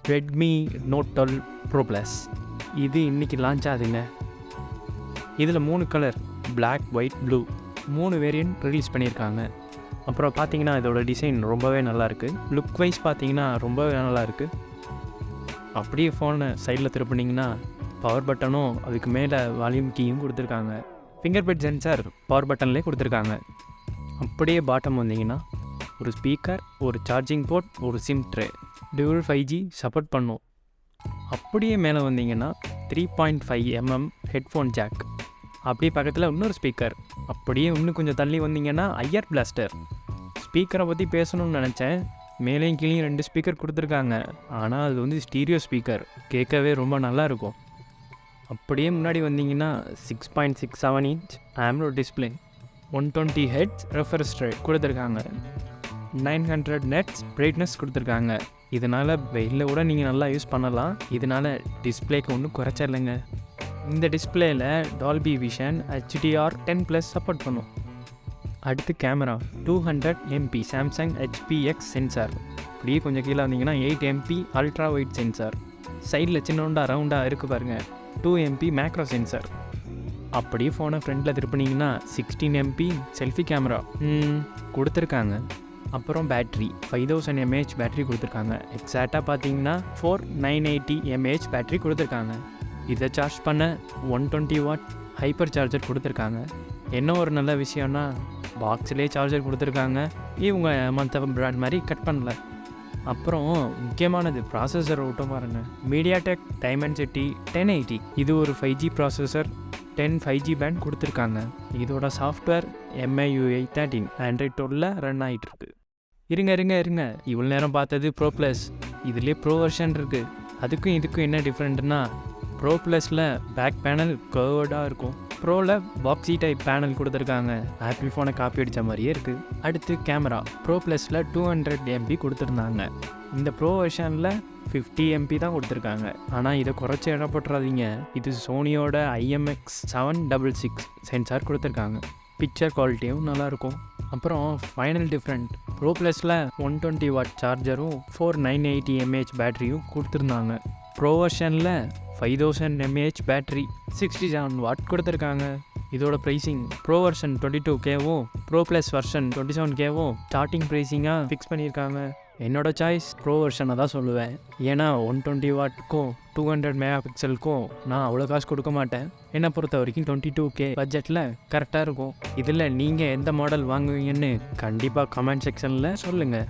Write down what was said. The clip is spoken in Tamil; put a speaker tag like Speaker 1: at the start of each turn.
Speaker 1: Redmi Note 12 Pro Plus. இது இன்றைக்கி லான்ச் ஆகுதுங்க. இதில் 3 colour Black, White, Blue 3 variant release பண்ணியிருக்காங்க. அப்புறம் பார்த்தீங்கன்னா இதோட டிசைன் ரொம்பவே நல்லாயிருக்கு. லுக் வைஸ் பார்த்தீங்கன்னா ரொம்பவே நல்லாயிருக்கு. அப்படியே ஃபோனை சைடில் திருப்பினீங்கன்னா பவர் பட்டனும் அதுக்கு மேலே வால்யூம் கீயும் கொடுத்துருக்காங்க. ஃபிங்கர் பிரிண்ட் சென்சார் பவர் பட்டன்லேயே கொடுத்துருக்காங்க. அப்படியே பாட்டம் வந்தீங்கன்னா ஒரு ஸ்பீக்கர், ஒரு சார்ஜிங் போர்ட், ஒரு sim tray, dual 5G support பண்ணும். அப்படியே மேலே வந்தீங்கன்னா 3.5mm ஹெட்ஃபோன் ஜாக். அப்படியே பக்கத்தில் இன்னொரு ஸ்பீக்கர். அப்படியே இன்னும் கொஞ்சம் தள்ளி வந்தீங்கன்னா ஐஆர் பிளாஸ்டர். ஸ்பீக்கரை பற்றி பேசணும்னு நினச்சேன். மேலேயும் கீழே 2 ஸ்பீக்கர் கொடுத்துருக்காங்க. ஆனால் அது வந்து ஸ்டீரியோ ஸ்பீக்கர், கேட்கவே ரொம்ப நல்லாயிருக்கும். அப்படியே முன்னாடி வந்தீங்கன்னா 6.67 inch AMOLED display, 120 Hz refresh rate கொடுத்துருக்காங்க, 900 nits பிரைட்னஸ் கொடுத்துருக்காங்க. இதனால் வெயிலில் கூட நீங்கள் நல்லா யூஸ் பண்ணலாம். இதனால் டிஸ்பிளேக்கு ஒன்றும் குறைச்ச இல்லைங்க. இந்த டிஸ்பிளேயில் டால்பி விஷன் HDR10+ சப்போர்ட் பண்ணும். அடுத்து camera 200 MP Samsung HPX sensor. அப்படியே கொஞ்சம் கீழே வந்தீங்கன்னா 8 MP அல்ட்ரா வைட் சென்சார். சைடில் சின்னோண்டா ரவுண்டாக இருக்குது பாருங்கள், 2 MP மேக்ரோ சென்சார். அப்படியே ஃபோனை ஃப்ரண்டில் திருப்பினீங்கன்னா 16 MP செல்ஃபி கேமரா கொடுத்துருக்காங்க. அப்புறம் பேட்ரி 5000 mAh பேட்ரி கொடுத்துருக்காங்க. எக்ஸாக்டாக பார்த்தீங்கன்னா 4980 mAh பேட்ரி கொடுத்துருக்காங்க. இதை சார்ஜ் பண்ண 120 வாட் ஹைப்பர் சார்ஜர் கொடுத்துருக்காங்க. என்ன ஒரு நல்ல விஷயம்னா பாக்ஸ்லேயே சார்ஜர் கொடுத்துருக்காங்க. இவங்க மற்ற பிராண்ட் மாதிரி கட் பண்ணல. அப்புறம் முக்கியமானது ப்ராசஸர் ஓட்டம் பாருங்க, MediaTek Dimensity 1080. இது ஒரு 5G ப்ராசஸர், 10 5G பேண்ட் கொடுத்துருக்காங்க. இதோட சாஃப்ட்வேர் MIUI 13 ஆண்ட்ராய்ட் 12 ரன் ஆகிட்டுருக்கு. இருங்க இவ்வளோ நேரம் பார்த்தது ப்ரோ ப்ளஸ். இதுலேயே ப்ரோ வெர்ஷன் இருக்குது. அதுக்கும் இதுக்கும் என்ன டிஃப்ரெண்ட்னா, ப்ரோ ப்ளஸில் பேக் பேனல் கர்வ்டாக இருக்கும், ப்ரோவில் பாக்ஸி டைப் பேனல் கொடுத்துருக்காங்க. ஆப்பிள் ஃபோனை காப்பி அடித்த மாதிரியே இருக்குது. அடுத்து கேமரா ப்ரோ ப்ளஸில் 200 MP கொடுத்துருந்தாங்க. இந்த ப்ரோ வெர்ஷனில் 50 MP தான் கொடுத்துருக்காங்க. ஆனால் இதை குறைச்சி இடப்பட்டுறாதீங்க. இது சோனியோட IMX766 சென்சார் கொடுத்துருக்காங்க. பிக்சர் குவாலிட்டியும் நல்லாயிருக்கும். அப்புறம் ஃபைனல் டிஃப்ரெண்ட், ப்ரோ ப்ளஸில் 120 வாட் சார்ஜரும் 4980 mAh பேட்டரியும் கொடுத்துருந்தாங்க. ப்ரோ வெர்ஷனில் 5000 mAh பேட்டரி 67 வாட் கொடுத்துருக்காங்க. இதோட ப்ரைஸிங் ப்ரோ வெர்ஷன் 22Kவும் ப்ரோ ப்ளஸ் வெர்ஷன் 27Kவும் ஸ்டார்டிங் ப்ரைஸிங்காக ஃபிக்ஸ் பண்ணியிருக்காங்க. என்னோட சாய்ஸ் ப்ரோ வெர்ஷனை தான் சொல்லுவேன். ஏன்னா 120 வாட்க்கும் 200 மெகாபிக்சலுக்கும் நான் அவ்வளோ காசு கொடுக்க மாட்டேன். என்னை பொறுத்த வரைக்கும் 22K பட்ஜெட்டில் கரெக்டாக இருக்கும். இதில் நீங்கள் எந்த மாடல் வாங்குவீங்கன்னு கண்டிப்பாக கமெண்ட் செக்ஷனில் சொல்லுங்கள்.